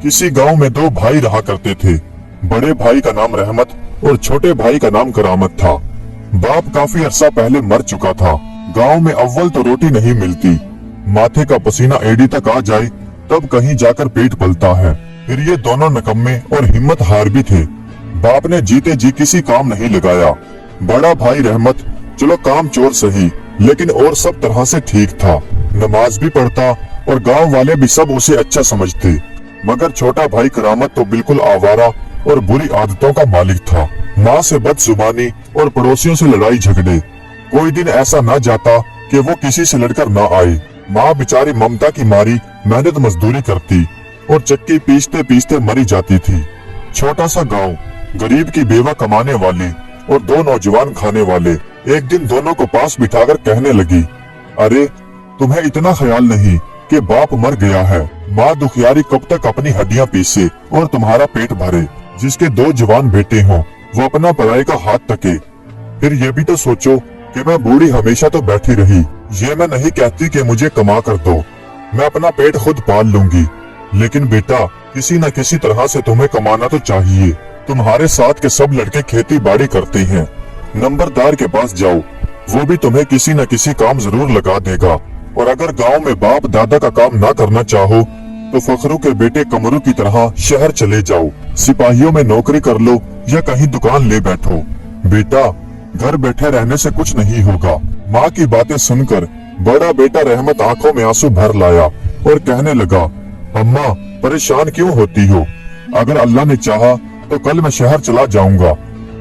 किसी गांव में दो भाई रहा करते थे। बड़े भाई का नाम रहमत और छोटे भाई का नाम करामत था। बाप काफी अरसा पहले मर चुका था। गांव में अव्वल तो रोटी नहीं मिलती, माथे का पसीना एड़ी तक आ जाए तब कहीं जाकर पेट पलता है। फिर ये दोनों निकम्मे और हिम्मत हार भी थे। बाप ने जीते जी किसी काम नहीं लगाया। बड़ा भाई रहमत चलो काम चोर सही, लेकिन और सब तरह से ठीक था। नमाज भी पढ़ता और गांव वाले भी सब उसे अच्छा समझते। मगर छोटा भाई करामत तो बिल्कुल आवारा और बुरी आदतों का मालिक था। माँ से बदजुबानी और पड़ोसियों से लड़ाई झगड़े। कोई दिन ऐसा ना जाता कि वो किसी से लड़कर ना आए। माँ बेचारी ममता की मारी मेहनत मजदूरी करती और चक्की पीसते पीसते मरी जाती थी। छोटा सा गांव, गरीब की बेवा कमाने वाली और दो नौजवान खाने वाले। एक दिन दोनों को पास बिठाकर कहने लगी, अरे तुम्हें इतना ख्याल नहीं कि बाप मर गया है। माँ दुखियारी कब तक अपनी हड्डियां पीसे और तुम्हारा पेट भरे। जिसके दो जवान बेटे हों वो अपना पराये का हाथ तके। फिर ये भी तो सोचो कि मैं बूढ़ी हमेशा तो बैठी रही। ये मैं नहीं कहती कि मुझे कमा कर दो, मैं अपना पेट खुद पाल लूंगी, लेकिन बेटा किसी न किसी तरह से तुम्हें कमाना तो चाहिए। तुम्हारे साथ के सब लड़के खेती बाड़ी करते हैं, नंबरदार के पास जाओ, वो भी तुम्हें किसी न किसी काम जरूर लगा देगा। और अगर गांव में बाप दादा का काम ना करना चाहो तो फखरू के बेटे कमरू की तरह शहर चले जाओ, सिपाहियों में नौकरी कर लो या कहीं दुकान ले बैठो। बेटा घर बैठे रहने से कुछ नहीं होगा। माँ की बातें सुनकर बड़ा बेटा रहमत आंखों में आंसू भर लाया और कहने लगा, अम्मा परेशान क्यों होती हो? अगर अल्लाह ने चाहा तो कल मैं शहर चला जाऊंगा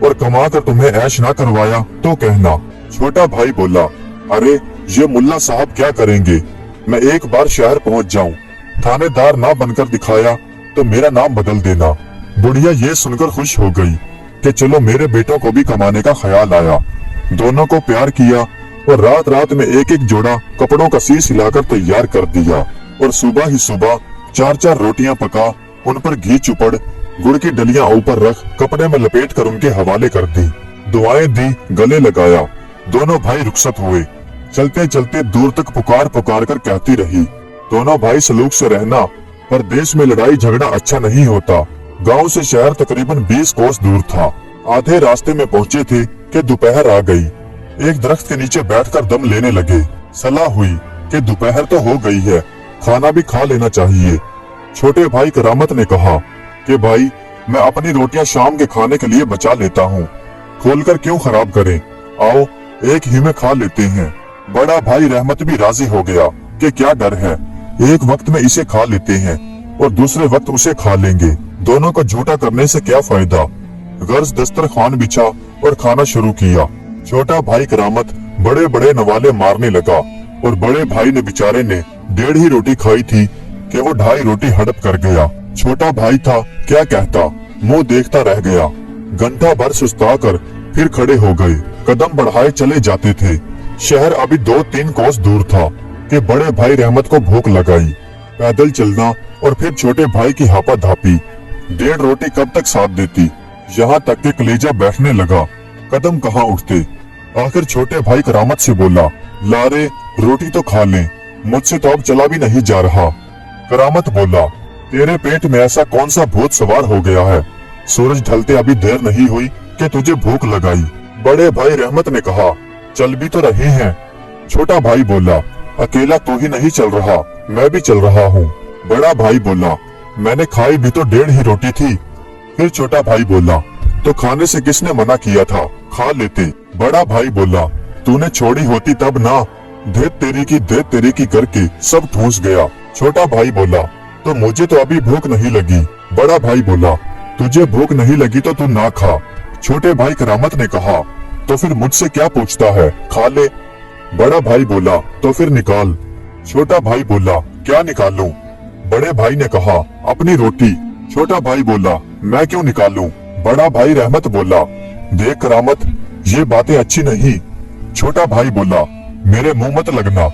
और कमा कर तुम्हें ऐश ना करवाया तो कहना। छोटा भाई बोला, अरे ये मुल्ला साहब क्या करेंगे? मैं एक बार शहर पहुंच जाऊं, थानेदार ना बनकर दिखाया तो मेरा नाम बदल देना। बुढ़िया ये सुनकर खुश हो गई कि चलो मेरे बेटों को भी कमाने का ख्याल आया। दोनों को प्यार किया और रात रात में एक एक जोड़ा कपड़ों का सी सिलाकर तैयार कर दिया और सुबह ही सुबह चार चार रोटियां पका, उन पर घी चुपड़, गुड़ की डलियां ऊपर रख कपड़े में लपेट कर उनके हवाले कर दी। दुआएं दी, गले लगाया। दोनों भाई रुखसत हुए। चलते चलते दूर तक पुकार पुकार कर कहती रही, दोनों भाई सलूक से रहना, पर देश में लड़ाई झगड़ा अच्छा नहीं होता। गांव से शहर तकरीबन 20 कोस दूर था। आधे रास्ते में पहुंचे थे कि दोपहर आ गई। एक दरख्त के नीचे बैठकर दम लेने लगे। सलाह हुई कि दोपहर तो हो गई है, खाना भी खा लेना चाहिए। छोटे भाई करामत ने कहा कि भाई मैं अपनी रोटियां शाम के खाने के लिए बचा लेता हूँ, खोलकर क्यों खराब करें, आओ एक ही में खा लेते हैं। बड़ा भाई रहमत भी राजी हो गया कि क्या डर है, एक वक्त में इसे खा लेते हैं और दूसरे वक्त उसे खा लेंगे। दोनों को झूठा करने से क्या फायदा। गर्ज दस्तरखान बिछा और खाना शुरू किया। छोटा भाई करामत बड़े बड़े नवाले मारने लगा और बड़े भाई ने बेचारे ने 1.5 ही रोटी खाई थी कि वो 2.5 रोटी हड़प कर गया। छोटा भाई था क्या कहता, मुंह देखता रह गया। घंटा भर सुस्ता कर फिर खड़े हो गए। कदम बढ़ाए चले जाते थे। शहर अभी 2-3 कोस दूर था कि बड़े भाई रहमत को भूख लगाई। पैदल चलना और फिर छोटे भाई की हापा धापी। 1.5 रोटी कब तक साथ देती, यहाँ तक के कलेजा बैठने लगा, कदम कहाँ उठते। आखिर छोटे भाई करामत से बोला, लारे रोटी तो खा ले, मुझसे तो अब चला भी नहीं जा रहा। करामत बोला, तेरे पेट में ऐसा कौन सा भूत सवार हो गया है? सूरज ढलते अभी देर नहीं हुई कि तुझे भूख लगाई। बड़े भाई रहमत ने कहा, चल भी तो रहे हैं। छोटा भाई बोला, अकेला तो ही नहीं चल रहा, मैं भी चल रहा हूँ। बड़ा भाई बोला, मैंने खाई भी तो 1.5 ही रोटी थी। फिर छोटा भाई बोला, तो खाने से किसने मना किया था, खा लेते। बड़ा भाई बोला, तूने छोड़ी होती तब ना, देत तेरी की करके सब ठूस गया। छोटा भाई बोला, तो मुझे तो अभी भूख नहीं लगी। बड़ा भाई बोला, तुझे भूख नहीं लगी तो तू ना खा। छोटे भाई करामत ने कहा, तो फिर मुझसे क्या पूछता है, खा ले। बड़ा भाई बोला, तो फिर निकाल। छोटा भाई बोला, क्या निकालूं? बड़े भाई ने कहा, अपनी रोटी। छोटा भाई बोला, मैं क्यों निकालूं? बड़ा भाई रहमत बोला, देख करामत ये बातें अच्छी नहीं। छोटा भाई बोला, मेरे मुंह मत लगना।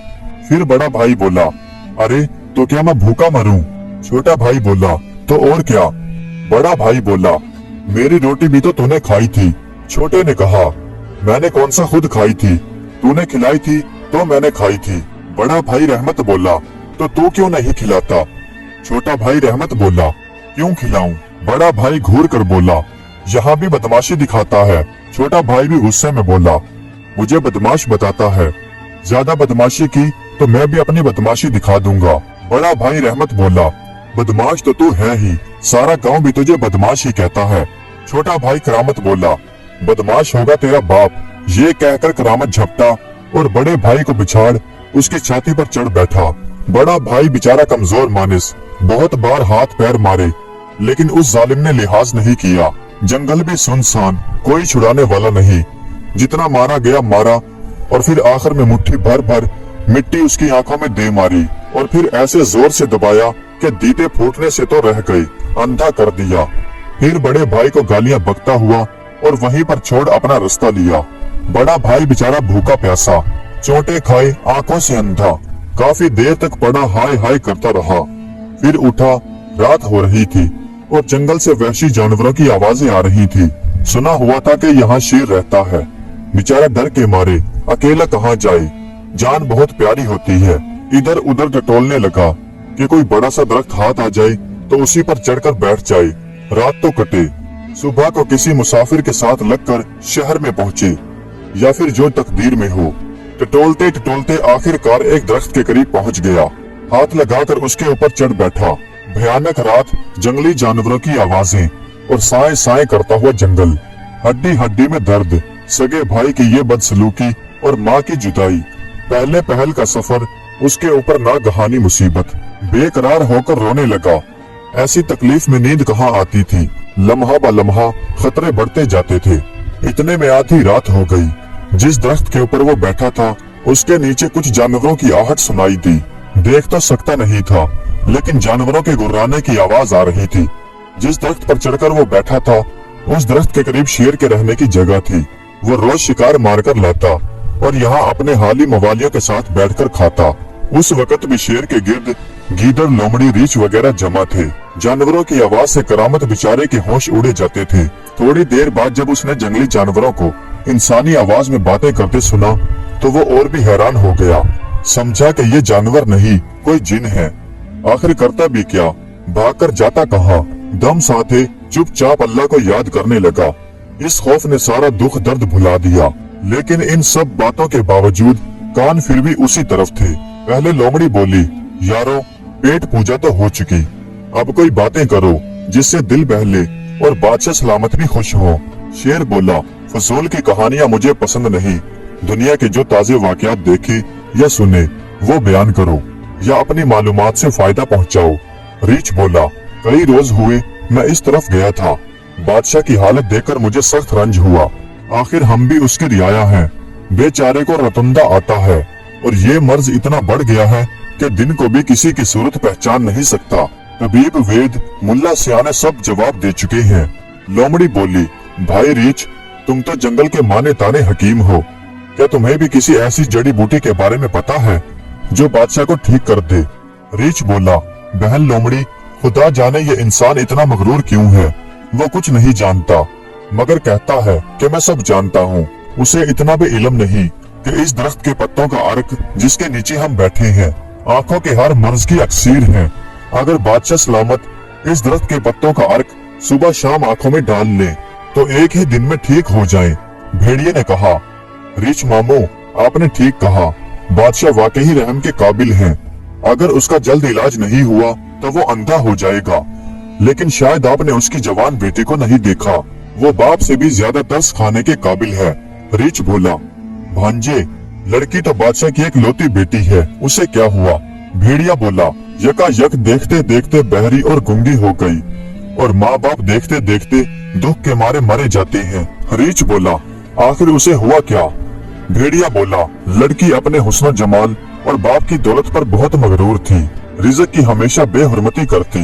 फिर बड़ा भाई बोला, अरे तो क्या मैं भूखा मरूं? छोटा भाई बोला, तो और क्या? बड़ा भाई बोला, मेरी रोटी भी तो तूने खाई थी। छोटे ने कहा, मैंने कौन सा खुद खाई थी, तूने खिलाई थी तो मैंने खाई थी। बड़ा भाई रहमत बोला, तो तू क्यों नहीं खिलाता? छोटा भाई रहमत बोला, क्यों खिलाऊं? बड़ा भाई घूर कर बोला, यहाँ भी बदमाशी दिखाता है। छोटा भाई भी गुस्से में बोला, मुझे बदमाश बताता है, ज्यादा बदमाशी की तो मैं भी अपनी बदमाशी दिखा दूंगा। बड़ा भाई रहमत बोला, बदमाश तो तू है ही, सारा गांव भी तुझे बदमाश ही कहता है। छोटा भाई करामत बोला, बदमाश होगा तेरा बाप। ये कहकर करामत झपटा और बड़े भाई को बिछाड़ उसकी छाती पर चढ़ बैठा। बड़ा भाई बेचारा कमजोर मानिस, बहुत बार हाथ पैर मारे, लेकिन उस जालिम ने लिहाज नहीं किया। जंगल भी सुनसान, कोई छुड़ाने वाला नहीं। जितना मारा गया मारा और फिर आखिर में मुट्ठी भर भर मिट्टी उसकी आंखों में दे मारी और फिर ऐसे जोर से दबाया कि दीदे फूटने से तो रह गई, अंधा कर दिया। फिर बड़े भाई को गालियां बकता हुआ और वहीं पर छोड़ अपना रास्ता लिया। बड़ा भाई बेचारा भूखा प्यासा, चोटें खाए, आंखों से अंधा, काफी देर तक पड़ा हाय हाय करता रहा। फिर उठा, रात हो रही थी और जंगल से वहशी जानवरों की आवाजें आ रही थी। सुना हुआ था कि यहाँ शेर रहता है। बेचारा डर के मारे अकेला कहाँ जाए, जान बहुत प्यारी होती है। इधर उधर टटोलने लगा कि कोई बड़ा सा दरख्त हाथ आ जाए तो उसी पर चढ़कर बैठ जाए, रात तो कटे। सुबह को किसी मुसाफिर के साथ लगकर शहर में पहुंचे या फिर जो तकदीर में हो। टटोलते टटोलते आखिरकार एक दरख्त के करीब पहुंच गया, हाथ लगाकर उसके ऊपर चढ़ बैठा। भयानक रात, जंगली जानवरों की आवाजें और साए साए करता हुआ जंगल, हड्डी हड्डी में दर्द, सगे भाई की ये बदसलूकी और माँ की जुदाई। पहले पहल का सफर, उसके ऊपर नागहानी मुसीबत। बेकरार होकर रोने लगा। ऐसी तकलीफ में नींद कहाँ आती थी। लम्हा ब लम्हा खतरे बढ़ते जाते थे। इतने में आधी रात हो गई। जिस दरख्त के ऊपर वो बैठा था उसके नीचे कुछ जानवरों की आहट सुनाई दी। देख तो सकता नहीं था, लेकिन जानवरों के गुर्राने की आवाज आ रही थी। जिस दरख्त पर चढ़कर वो बैठा था उस दरख्त के करीब शेर के रहने की जगह थी। वो रोज शिकार मारकर लाता और यहाँ अपने हाली मवालियों के साथ बैठकर खाता। उस वक्त भी शेर के गिर्द गीदड़, लोमड़ी, रीछ वगैरह जमा थे। जानवरों की आवाज से करामत बेचारे के होश उड़े जाते थे। थोड़ी देर बाद जब उसने जंगली जानवरों को इंसानी आवाज में बातें करते सुना तो वो और भी हैरान हो गया। समझा कि ये जानवर नहीं, कोई जिन है। आखिर करता भी क्या, भागकर जाता कहाँ। दम साथे चुपचाप अल्लाह को याद करने लगा। इस खौफ ने सारा दुख दर्द भुला दिया। लेकिन इन सब बातों के बावजूद कान फिर भी उसी तरफ थे। पहले लोमड़ी बोली, यारो पेट पूजा तो हो चुकी, अब कोई बातें करो जिससे दिल बहले और बादशाह सलामत भी खुश हो। शेर बोला, फजूल की कहानियां मुझे पसंद नहीं। दुनिया के जो ताजे वाकयात देखे या सुने वो बयान करो या अपनी मालूमात से फायदा पहुंचाओ। रीछ बोला, कई रोज हुए मैं इस तरफ गया था। बादशाह की हालत देखकर मुझे सख्त रंज हुआ। आखिर हम भी उसके रियाया हैं। बेचारे को रतुंदा आता है और ये मर्ज इतना बढ़ गया है कि दिन को भी किसी की सूरत पहचान नहीं सकता। तबीब, वेद, मुल्ला सियाने सब जवाब दे चुके हैं। लोमड़ी बोली, भाई रीछ, तुम तो जंगल के माने ताने हकीम हो, क्या तुम्हें भी किसी ऐसी जड़ी बूटी के बारे में पता है जो बादशाह को ठीक कर दे? रीछ बोला, बहन लोमड़ी, खुदा जाने ये इंसान इतना मगरूर क्यों है। वो कुछ नहीं जानता मगर कहता है कि मैं सब जानता हूँ। उसे इतना भी इल्म नहीं कि इस दरख्त के पत्तों का अर्क जिसके नीचे हम बैठे हैं आंखों के हर मर्ज की अक्सीर है। अगर बादशाह सलामत इस दरख्त के पत्तों का अर्क सुबह शाम आंखों में डाल ले तो एक ही दिन में ठीक हो जाए। भेड़िए ने कहा, रीछ मामू, आपने ठीक कहा, बादशाह वाकई रहम के काबिल हैं। अगर उसका जल्द इलाज नहीं हुआ तो वो अंधा हो जाएगा। लेकिन शायद आपने उसकी जवान बेटी को नहीं देखा, वो बाप से भी ज्यादा तरस खाने के काबिल है। रीछ बोला, भांजे, लड़की तो बादशाह की एक लौती बेटी है, उसे क्या हुआ? भेड़िया बोला, यकायक देखते देखते बहरी और गूंगी हो गई और माँ बाप देखते देखते दुख के मारे मरे जाते हैं। रीछ बोला, आखिर उसे हुआ क्या? भेड़िया बोला, लड़की अपने हुस्न जमाल और बाप की दौलत पर बहुत मगरूर थी, रिज़्क की हमेशा बेहुरमती करती।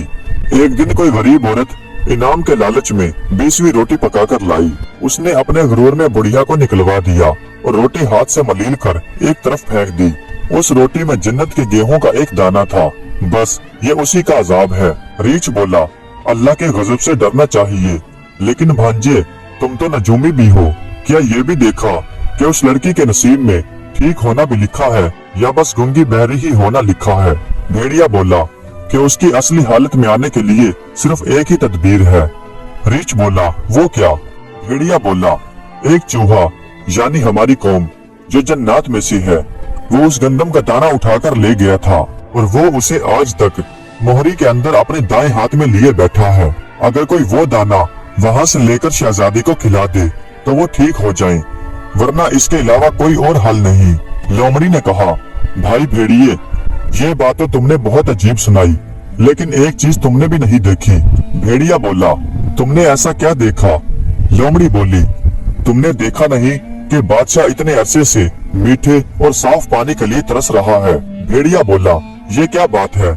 एक दिन कोई गरीब औरत इनाम के लालच में 20वीं रोटी पकाकर लाई। उसने अपने गुरूर में बुढ़िया को निकलवा दिया और रोटी हाथ से मलील कर एक तरफ फेंक दी। उस रोटी में जन्नत के गेहूं का एक दाना था। बस ये उसी का अजाब है। रीछ बोला, अल्लाह के गजब से डरना चाहिए। लेकिन भांजे, तुम तो नजूमी भी हो, क्या ये भी देखा कि उस लड़की के नसीब में ठीक होना भी लिखा है या बस गूंगी बहरी ही होना लिखा है? भेड़िया बोला, कि उसकी असली हालत में आने के लिए सिर्फ एक ही तदबीर है। रीछ बोला, वो क्या? भेड़िया बोला, एक चूहा यानी हमारी कौम जो जन्नत में से है, वो उस गंदम का दाना उठाकर ले गया था और वो उसे आज तक मोहरी के अंदर अपने दाएं हाथ में लिए बैठा है। अगर कोई वो दाना वहाँ से लेकर शहजादी को खिला दे तो वो ठीक हो जाए, वरना इसके अलावा कोई और हल नहीं। लोमड़ी ने कहा, भाई भेड़िए, ये बात तो तुमने बहुत अजीब सुनाई, लेकिन एक चीज तुमने भी नहीं देखी। भेड़िया बोला, तुमने ऐसा क्या देखा? लोमड़ी बोली, तुमने देखा नहीं कि बादशाह इतने अरसे से मीठे और साफ पानी के लिए तरस रहा है। भेड़िया बोला, ये क्या बात है?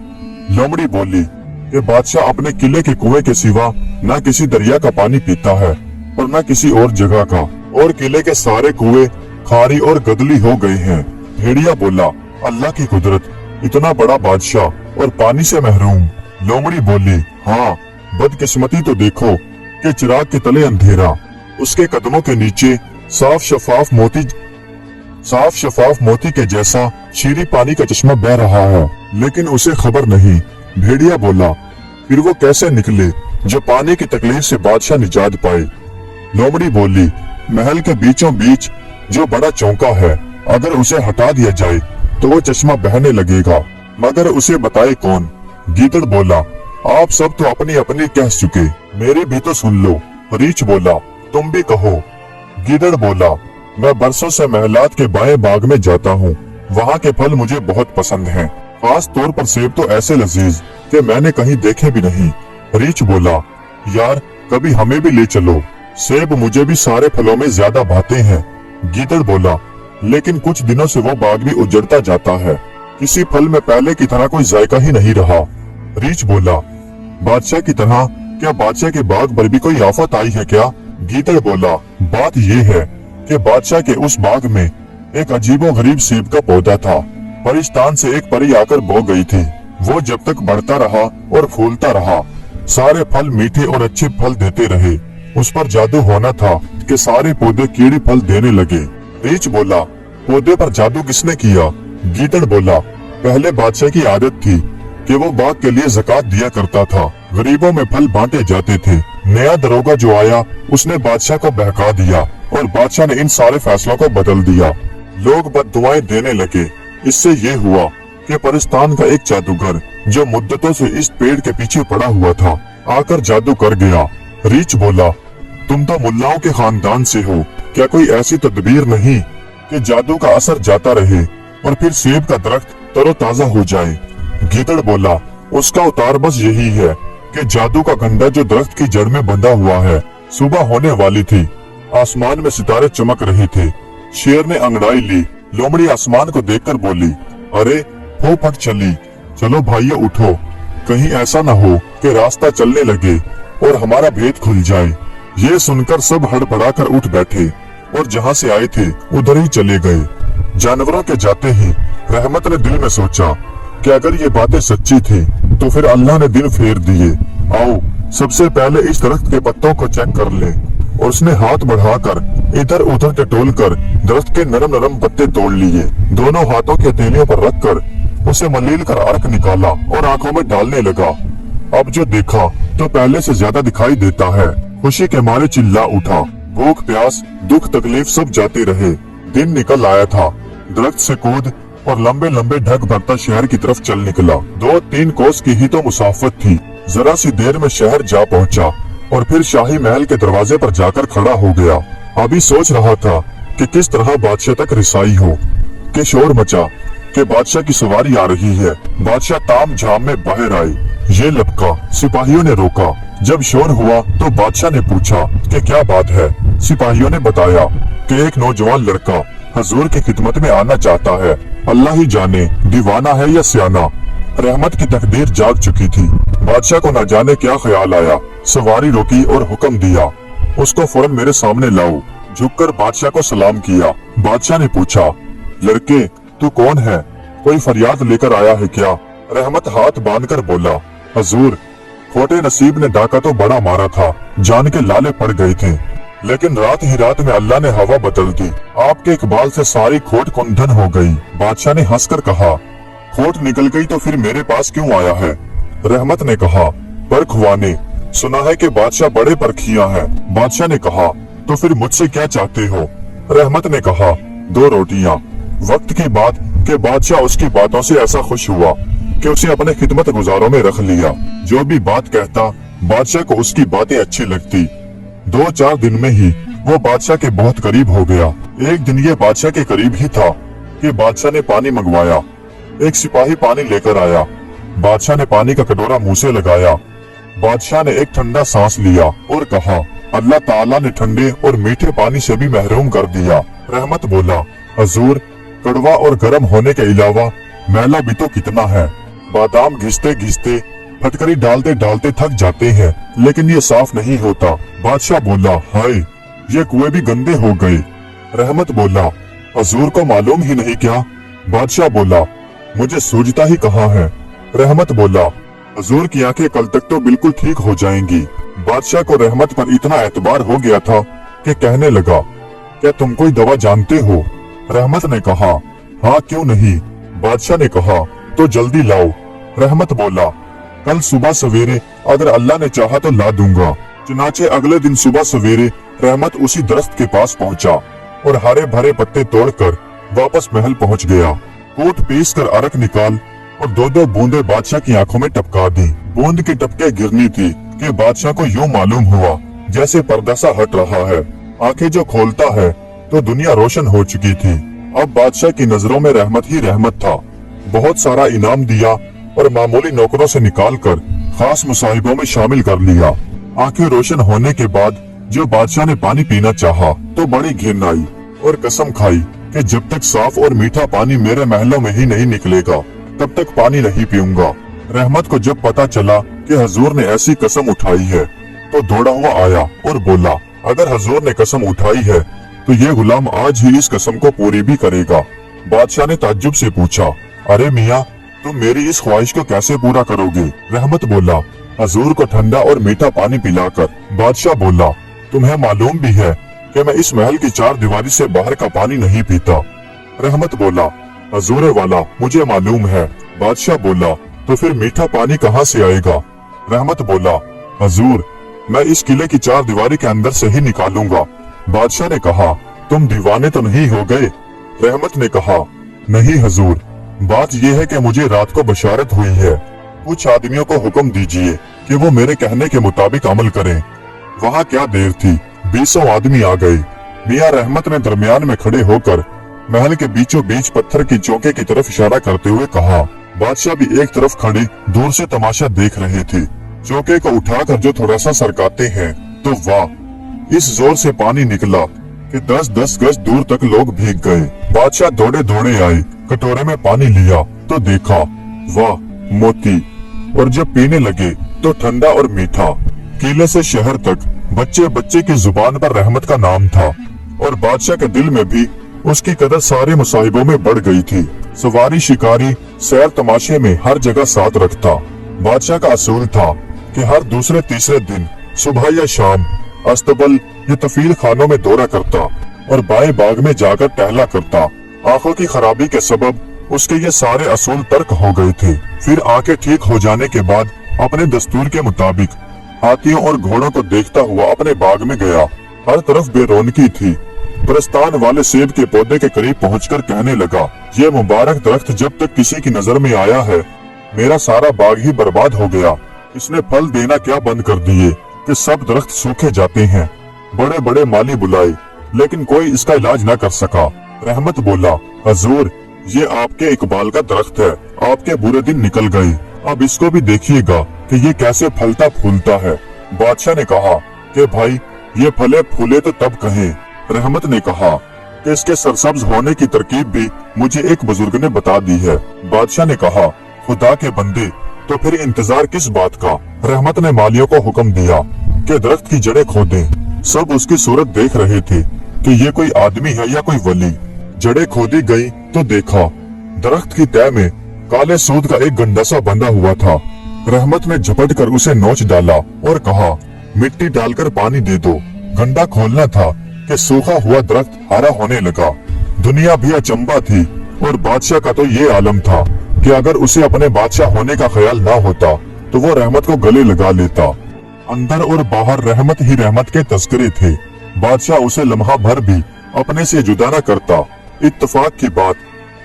लोमड़ी बोली कि बादशाह अपने किले के कुएं के सिवा न किसी दरिया का पानी पीता है और न किसी और जगह का, और किले के सारे कुएं खारी और गदली हो गए हैं। भेड़िया बोला, अल्लाह की कुदरत, इतना बड़ा बादशाह और पानी से महरूम। लोमड़ी बोली, हाँ, बदकिस्मती तो देखो कि चिराग के तले अंधेरा, उसके कदमों के नीचे साफ शफाफ मोती के जैसा शीरी पानी का चश्मा बह रहा है, लेकिन उसे खबर नहीं। भेड़िया बोला, फिर वो कैसे निकले जो पानी की तकलीफ से बादशाह निजात पाए? लोमड़ी बोली, महल के बीचों बीच जो बड़ा चौका है, अगर उसे हटा दिया जाए तो वो चश्मा बहने लगेगा, मगर उसे बताए कौन? गीदड़ बोला, आप सब तो अपनी अपनी कह चुके, मेरी भी तो सुन लो। रीछ बोला, तुम भी कहो। गीदड़ बोला, मैं बरसों से महलात के बाएं बाग में जाता हूँ, वहाँ के फल मुझे बहुत पसंद हैं, खास तौर पर सेब तो ऐसे लजीज कि मैंने कहीं देखे भी नहीं। रीछ बोला, यार कभी हमें भी ले चलो, सेब मुझे भी सारे फलों में ज्यादा भाते हैं। गीदड़ बोला, लेकिन कुछ दिनों से वो बाग भी उजड़ता जाता है, किसी फल में पहले की तरह कोई जायका ही नहीं रहा। रीछ बोला, बादशाह की तरह क्या बादशाह के बाग पर भी कोई आफत आई है क्या? गीदड़ बोला, बात ये है कि बादशाह के उस बाग में एक अजीबो गरीब सेब का पौधा था, परिस्तान से एक परी आकर बो गई थी। वो जब तक बढ़ता रहा और फूलता रहा, सारे फल मीठे और अच्छे फल देते रहे। उस पर जादू होना था कि सारे पौधे कीड़ी फल देने लगे। रीछ बोला, पौधे पर जादू किसने किया? गीदड़ बोला, पहले बादशाह की आदत थी कि वो बाग के लिए ज़कात दिया करता था, गरीबों में फल बांटे जाते थे। नया दरोगा जो आया उसने बादशाह को बहका दिया और बादशाह ने इन सारे फैसलों को बदल दिया। लोग बद्दुआएं देने लगे। इससे ये हुआ कि परिस्तान का एक जादूगर जो मुद्दतों से इस पेड़ के पीछे पड़ा हुआ था, आकर जादू कर गया। रीछ बोला, तुम तो मुल्लाओं के खानदान से हो, क्या कोई ऐसी तदबीर नहीं कि जादू का असर जाता रहे और फिर सेब का दरख्त तरोताजा हो जाए? गीदड़ बोला, उसका उतार बस यही है कि जादू का गंडा जो दरख्त की जड़ में बंधा हुआ है, सुबह होने वाली थी, आसमान में सितारे चमक रहे थे। शेर ने अंगड़ाई ली। लोमड़ी आसमान को देखकर बोली, अरे हो फट चली, चलो भाइयों उठो, कहीं ऐसा न हो कि रास्ता चलने लगे और हमारा भेद खुल जाए। ये सुनकर सब हड़बड़ाकर उठ बैठे और जहाँ से आए थे उधर ही चले गए। जानवरों के जाते ही रहमत ने दिल में सोचा कि अगर ये बातें सच्ची थी तो फिर अल्लाह ने दिन फेर दिए। आओ सबसे पहले इस दरख्त के पत्तों को चेक कर ले। और उसने हाथ बढ़ाकर इधर उधर टटोल कर दरख्त के नरम नरम पत्ते तोड़ लिए। दोनों हाथों की हथेलियों पर रखकर उसे मलील कर अर्क निकाला और आंखों में डालने लगा। अब जो देखा तो पहले से ज्यादा दिखाई देता है। खुशी के मारे चिल्ला उठा। भूख प्यास दुख तकलीफ सब जाते रहे। दिन निकल आया था। दरख्त से कूद और लंबे लंबे ढक भरता शहर की तरफ चल निकला। 2-3 कोस की ही तो मुसाफत थी। जरा सी देर में शहर जा पहुंचा और फिर शाही महल के दरवाजे पर जाकर खड़ा हो गया। अभी सोच रहा था कि किस तरह बादशाह तक रिसाई हो कि शोर मचा कि बादशाह की सवारी आ रही है। बादशाह ताम झाम में बाहर आए। ये लपका। सिपाहियों ने रोका। जब शोर हुआ तो बादशाह ने पूछा कि क्या बात है। सिपाहियों ने बताया कि एक नौजवान लड़का हजूर की खिदमत में आना चाहता है। अल्लाह ही जाने दीवाना है या सियाना। रहमत की तकदीर जाग चुकी थी। बादशाह को न जाने क्या ख्याल आया। सवारी रोकी और हुक्म दिया, उसको फौरन मेरे सामने लाओ। झुककर बादशाह को सलाम किया। बादशाह ने पूछा, लड़के तू कौन है? कोई फरियाद लेकर आया है क्या? रहमत हाथ बांधकर बोला, हजूर खोटे नसीब ने डाका तो बड़ा मारा था, जान के लाले पड़ गए थे, लेकिन रात ही रात में अल्लाह ने हवा बदल दी। आपके इकबाल से सारी खोट कुंदन हो गई। बादशाह ने हंसकर कहा, खोट निकल गई तो फिर मेरे पास क्यों आया है? रहमत ने कहा, पर खुवाने, सुना है कि बादशाह बड़े परखिया है। बादशाह ने कहा, तो फिर मुझसे क्या चाहते हो? रहमत ने कहा, 2 रोटियां। वक्त की बात कि बादशाह उसकी बातों से ऐसा खुश हुआ कि उसे अपने खिदमत गुजारों में रख लिया। जो भी बात कहता, बादशाह को उसकी बातें अच्छी लगती। 2-4 दिन में ही वो बादशाह के बहुत करीब हो गया। एक दिन ये बादशाह के करीब ही था कि बादशाह ने पानी मंगवाया। एक सिपाही पानी लेकर आया। बादशाह ने पानी का कटोरा मुंह से लगाया। बादशाह ने एक ठंडा सांस लिया और कहा, अल्लाह ताला ने ठंडे और मीठे पानी से भी महरूम कर दिया। रहमत बोला, हजूर, कड़वा और गर्म होने के अलावा मैला भी तो कितना है। बादाम घिसते घिसते, फटकरी डालते डालते थक जाते हैं, लेकिन ये साफ नहीं होता। बादशाह बोला, हाय, ये कुएं भी गंदे हो गए। रहमत बोला, हजूर को मालूम ही नहीं क्या? बादशाह बोला, मुझे सूझता ही कहाँ है। रहमत बोला, हजूर की आंखें कल तक तो बिल्कुल ठीक हो जाएंगी। बादशाह को रहमत पर इतना एतबार हो गया था कि कहने लगा, क्या तुम कोई दवा जानते हो? रहमत ने कहा, हाँ, क्यों नहीं। बादशाह ने कहा, तो जल्दी लाओ। रहमत बोला, कल सुबह सवेरे अगर अल्लाह ने चाहा तो ला दूंगा। चुनाचे अगले दिन सुबह सवेरे रहमत उसी दरख्त के पास पहुंचा और हरे भरे पत्ते तोड़कर वापस महल पहुंच गया। कूट पीस कर अरक निकाल और 2-2 बूंदे बादशाह की आंखों में टपका दी। बूंद की टपके गिरनी थी कि बादशाह को यूं मालूम हुआ जैसे पर्दा सा हट रहा है। आंखें जो खोलता है तो दुनिया रोशन हो चुकी थी। अब बादशाह की नजरों में रहमत ही रहमत था। बहुत सारा इनाम दिया और मामूली नौकरों से निकालकर खास मुसाहिबों में शामिल कर लिया। आंखें रोशन होने के बाद जो बादशाह ने पानी पीना चाहा तो बड़ी घिन आई और कसम खाई कि जब तक साफ और मीठा पानी मेरे महलों में ही नहीं निकलेगा तब तक पानी नहीं पीऊंगा। रहमत को जब पता चला कि हजूर ने ऐसी कसम उठाई है तो दौड़ा हुआ आया और बोला, अगर हजूर ने कसम उठाई है तो ये गुलाम आज ही इस कसम को पूरी भी करेगा। बादशाह ने ताज्जुब से पूछा, अरे मियाँ, तुम मेरी इस ख्वाहिश को कैसे पूरा करोगे? रहमत बोला, हजूर को ठंडा और मीठा पानी पिलाकर। बादशाह बोला, तुम्हें मालूम भी है कि मैं इस महल की 4 दीवारी से बाहर का पानी नहीं पीता। रहमत बोला, हजूर वाला, मुझे मालूम है। बादशाह बोला, तो फिर मीठा पानी कहाँ से आएगा? रहमत बोला, हजूर, मैं इस किले की 4 दीवारी के अंदर से ही निकालूंगा। बादशाह ने कहा, तुम दीवाने तो नहीं हो गए? रहमत ने कहा, नहीं हजूर, बात यह है कि मुझे रात को बशारत हुई है। कुछ आदमियों को हुक्म दीजिए कि वो मेरे कहने के मुताबिक अमल करें। वहाँ क्या देर थी, 20 आदमी आ गए। मियाँ रहमत ने दरमियान में खड़े होकर महल के बीचों बीच पत्थर की चौके की तरफ इशारा करते हुए कहा। बादशाह भी एक तरफ खड़े दूर से तमाशा देख रहे थे। चौके को उठाकर जो थोड़ा सा सरकाते हैं तो वाह, इस जोर से पानी निकला कि 10-10 गज दूर तक लोग भीग गए। बादशाह दौड़े दौड़े आए, कटोरे में पानी लिया तो देखा, वाह, मोती। और जब पीने लगे तो ठंडा और मीठा। किले से शहर तक बच्चे बच्चे की जुबान पर रहमत का नाम था और बादशाह के दिल में भी उसकी कदर सारे मुसाहिबों में बढ़ गई थी। सवारी, शिकारी, सैर तमाशे में हर जगह साथ रखता। बादशाह का असूल था कि हर दूसरे तीसरे दिन सुबह या शाम अस्तबल या तफील खानों में दौरा करता और बाएं बाग में जाकर टहला करता। आंखों की खराबी के सबब उसके ये सारे असूल तर्क हो गए थे। फिर आंखें ठीक हो जाने के बाद अपने दस्तूर के मुताबिक हाथियों और घोड़ों को देखता हुआ अपने बाग में गया। हर तरफ बेरौनकी थी। प्रस्तान वाले सेब के पौधे के करीब पहुंचकर कहने लगा, ये मुबारक दरख्त जब तक किसी की नजर में आया है मेरा सारा बाग ही बर्बाद हो गया। इसने फल देना क्या बंद कर दिए कि सब दरख्त सूखे जाते हैं। बड़े बड़े माली बुलाए लेकिन कोई इसका इलाज न कर सका। रहमत बोला, हजूर, ये आपके इकबाल का दरख्त है, आपके बुरे दिन निकल गए, अब इसको भी देखिएगा कि ये कैसे फलता फूलता है। बादशाह ने कहा कि भाई, ये फले फूले तो तब कहें। रहमत ने कहा कि इसके सरसब्ज होने की तरकीब भी मुझे एक बुजुर्ग ने बता दी है। बादशाह ने कहा, खुदा के बंदे, तो फिर इंतजार किस बात का? रहमत ने मालियों को हुक्म दिया कि दरख्त की जड़ें खोदें। सब उसकी सूरत देख रहे थे कि ये कोई आदमी है या कोई वली। जड़ें खोदी गई तो देखा दरख्त की तह में काले सूद का एक गंडासा बंधा हुआ था। रहमत ने झपट कर उसे नोच डाला और कहा, मिट्टी डालकर पानी दे दो। गंडा खोलना था कि सूखा हुआ दरख्त हरा होने लगा। दुनिया भी अचंबा थी और बादशाह का तो ये आलम था कि अगर उसे अपने बादशाह होने का ख्याल ना होता तो वो रहमत को गले लगा लेता। अंदर और बाहर रहमत ही रहमत के तस्करे थे। बादशाह उसे लम्हा भर भी अपने से जुदा न करता। इत्तेफाक की बात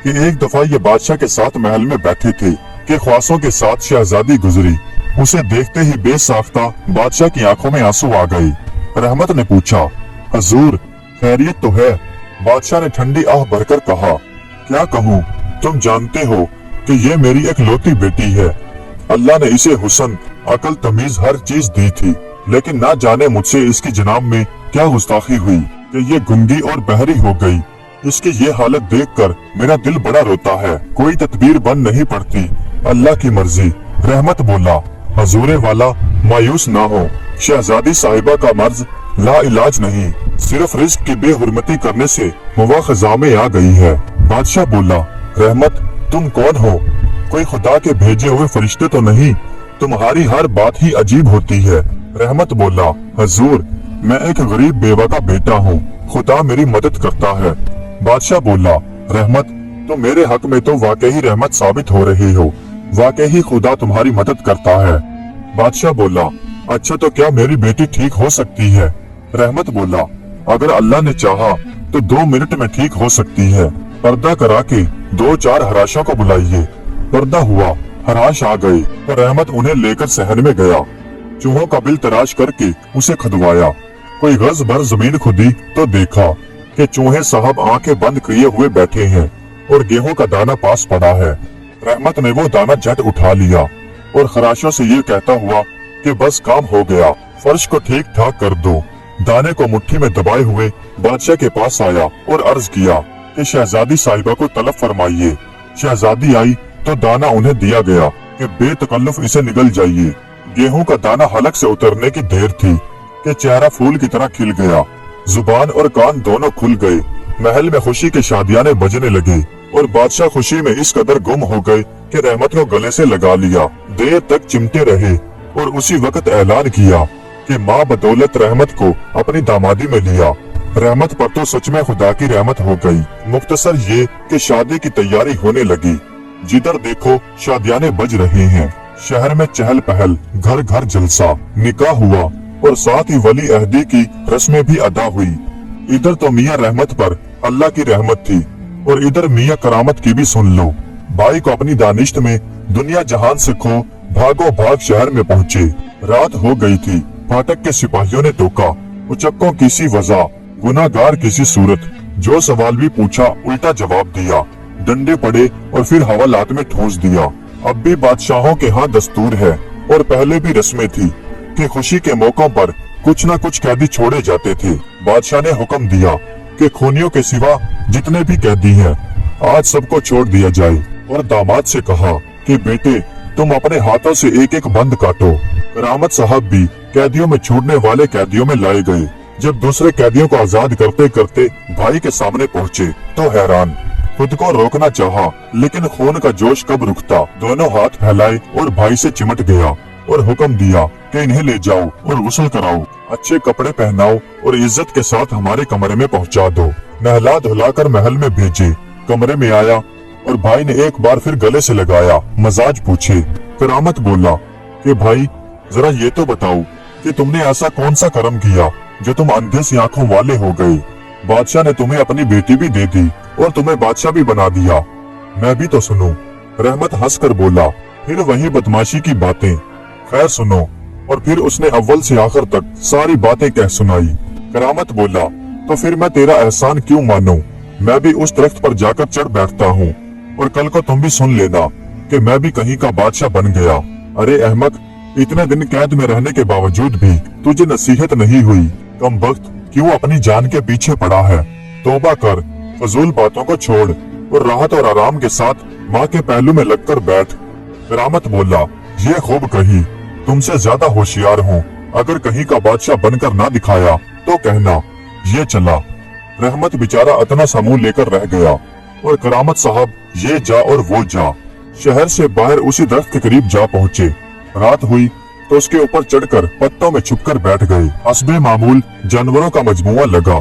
कि एक दफा ये बादशाह के साथ महल में बैठे थे कि ख्वासों के साथ शहजादी गुजरी। उसे देखते ही बेसाख्ता बादशाह की आंखों में आंसू आ गए। रहमत ने पूछा, हजूर खैरियत तो है? बादशाह ने ठंडी आह भरकर कहा, क्या कहूँ, तुम जानते हो कि ये मेरी एक लौती बेटी है। अल्लाह ने इसे हुस्न, अकल, तमीज हर चीज दी थी, लेकिन ना जाने मुझसे इसकी जनाब में क्या गुस्ताखी हुई कि ये गुंगी और बहरी हो गई। इसकी ये हालत देखकर मेरा दिल बड़ा रोता है। कोई तदबीर बन नहीं पड़ती, अल्लाह की मर्जी। रहमत बोला, हजूरे वाला मायूस ना हो, शहजादी साहिबा का मर्ज ला इलाज नहीं, सिर्फ रिस्क की बेहुरमती करने से मुवाखजा में आ गई है। बादशाह बोला, रहमत तुम कौन हो? कोई खुदा के भेजे हुए फरिश्ते तो नहीं? तुम्हारी हर बात ही अजीब होती है। रहमत बोला, हजूर मैं एक गरीब बेवा का बेटा हूँ, खुदा मेरी मदद करता है। बादशाह बोला, रहमत तुम मेरे हक में तो वाकई रहमत साबित हो रही हो, वाकई खुदा तुम्हारी मदद करता है। बादशाह बोला, अच्छा तो क्या मेरी बेटी ठीक हो सकती है? रहमत बोला, अगर अल्लाह ने चाहा तो 2 मिनट में ठीक हो सकती है। पर्दा करा के 2-4 हराशों को बुलाइए। पर्दा हुआ, हराश आ गए तो रहमत उन्हें लेकर सहन में गया। चूहों का बिल तराश करके उसे खुदवाया। कोई गज भर जमीन खुदी तो देखा कि चूहे साहब आंखें बंद किए हुए बैठे हैं और गेहूं का दाना पास पड़ा है। रहमत ने वो दाना झट उठा लिया और खराशों से ये कहता हुआ कि बस काम हो गया, फर्श को ठीक ठाक कर दो। दाने को मुट्ठी में दबाए हुए बादशाह के पास आया और अर्ज किया कि शहजादी साहिबा को तलब फरमाइए। शहजादी आई तो दाना उन्हें दिया गया कि बेतकल्लुफ इसे निगल जाइए। गेहूं का दाना हलक से उतरने की देर थी कि चेहरा फूल की तरह खिल गया, जुबान और कान दोनों खुल गए। महल में खुशी के शादियाने बजने लगे और बादशाह खुशी में इस कदर गुम हो गए कि रहमत को गले से लगा लिया। देर तक चिमटे रहे और उसी वक्त ऐलान किया कि माँ बदौलत रहमत को अपनी दामादी में लिया। रहमत पर तो सच में खुदा की रहमत हो गई। मुख्तसर ये कि शादी की तैयारी होने लगी। जिधर देखो शादियाने बज रहे हैं। शहर में चहल पहल, घर घर जलसा। निकाह हुआ और साथ ही वली अहदी की रस्में भी अदा हुई। इधर तो मियाँ रहमत पर अल्लाह की रहमत थी और इधर मियाँ करामत की भी सुन लो। भाई को अपनी दानिश्त में दुनिया जहान से खो भागो भाग शहर में पहुँचे। रात हो गई थी। फाटक के सिपाहियों ने टोका, उचक्कों किसी वजह, गुनाहगार किसी सूरत। जो सवाल भी पूछा उल्टा जवाब दिया। डंडे पड़े और फिर हवालात में ठूंस दिया। अब भी बादशाहों के यहाँ दस्तूर है और पहले भी रस्में थी कि खुशी के मौकों पर कुछ न कुछ कैदी छोड़े जाते थे। बादशाह ने हुक्म दिया कि खूनियों के सिवा जितने भी कैदी हैं आज सबको छोड़ दिया जाए और दामाद से कहा कि बेटे तुम अपने हाथों से एक एक बंद काटो। करामत साहब भी कैदियों में छूटने वाले कैदियों में लाए गए। जब दूसरे कैदियों को आजाद करते करते भाई के सामने पहुँचे तो हैरान। खुद को रोकना चाहा लेकिन खून का जोश कब रुकता। दोनों हाथ फैलाए और भाई से चिमट गया और हुक्म दिया कि इन्हें ले जाओ और गुस्ल कराओ, अच्छे कपड़े पहनाओ और इज्जत के साथ हमारे कमरे में पहुंचा दो। नहला धुलाकर महल में भेजे। कमरे में आया और भाई ने एक बार फिर गले से लगाया। मजाज पूछे। करामत बोला कि भाई जरा ये तो बताओ कि तुमने ऐसा कौन सा कर्म किया जो तुम अंधे सी आंखों वाले हो गए। बादशाह ने तुम्हें अपनी बेटी भी दे दी और तुम्हें बादशाह भी बना दिया। मैं भी तो सुनूं। रहमत हंसकर बोला, फिर वही बदमाशी की बातें। खैर सुनो। और फिर उसने अव्वल से आखिर तक सारी बातें कह सुनाई। करामत बोला, तो फिर मैं तेरा एहसान क्यों मानूं? मैं भी उस दरख्त पर जाकर चढ़ बैठता हूँ और कल को तुम भी सुन लेना कि मैं भी कहीं का बादशाह बन गया। अरे अहमक, इतने दिन कैद में रहने के बावजूद भी तुझे नसीहत नहीं हुई। कम वक्त क्यों अपनी जान के पीछे पड़ा है? तौबा कर, फजूल बातों को छोड़ और राहत और आराम के साथ माँ के पहलू में लगकर बैठ। करामत बोला, ये खूब कही, तुमसे ज्यादा होशियार हूँ। अगर कहीं का बादशाह बनकर ना दिखाया तो कहना। ये चला। रहमत बेचारा इतना सा मुंह लेकर रह गया और करामत साहब ये जा और वो जा। शहर से बाहर उसी दरख्त के करीब जा पहुँचे। रात हुई तो उसके ऊपर चढ़कर पत्तों में छुपकर बैठ गए। हस्बे मामूल जानवरों का मजमुआ लगा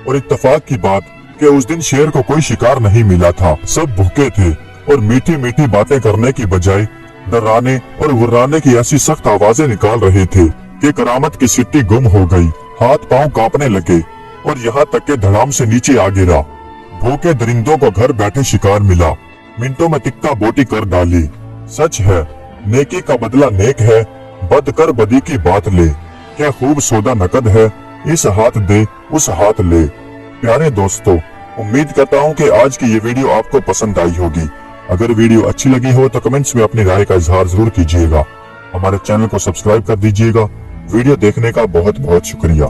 और इत्तेफाक की बात कि उस दिन शेर को कोई शिकार नहीं मिला था। सब भूखे थे और मीठी मीठी बातें करने की बजाय डराने और गुर्राने की ऐसी सख्त आवाजें निकाल रहे थे कि करामत की सिट्टी गुम हो गई। हाथ पांव कांपने लगे और यहाँ तक के धड़ाम से नीचे आ गिरा। भूखे दरिंदों को घर बैठे शिकार मिला। मिनटों में टिक्का बोटी कर डाली। सच है, नेकी का बदला नेक है, बद कर बदी की बात ले। क्या खूब सौदा नकद है, इस हाथ दे उस हाथ ले। प्यारे दोस्तों, उम्मीद करता हूँ कि आज की ये वीडियो आपको पसंद आई होगी। अगर वीडियो अच्छी लगी हो तो कमेंट्स में अपनी राय का इजहार जरूर कीजिएगा। हमारे चैनल को सब्सक्राइब कर दीजिएगा। वीडियो देखने का बहुत बहुत शुक्रिया।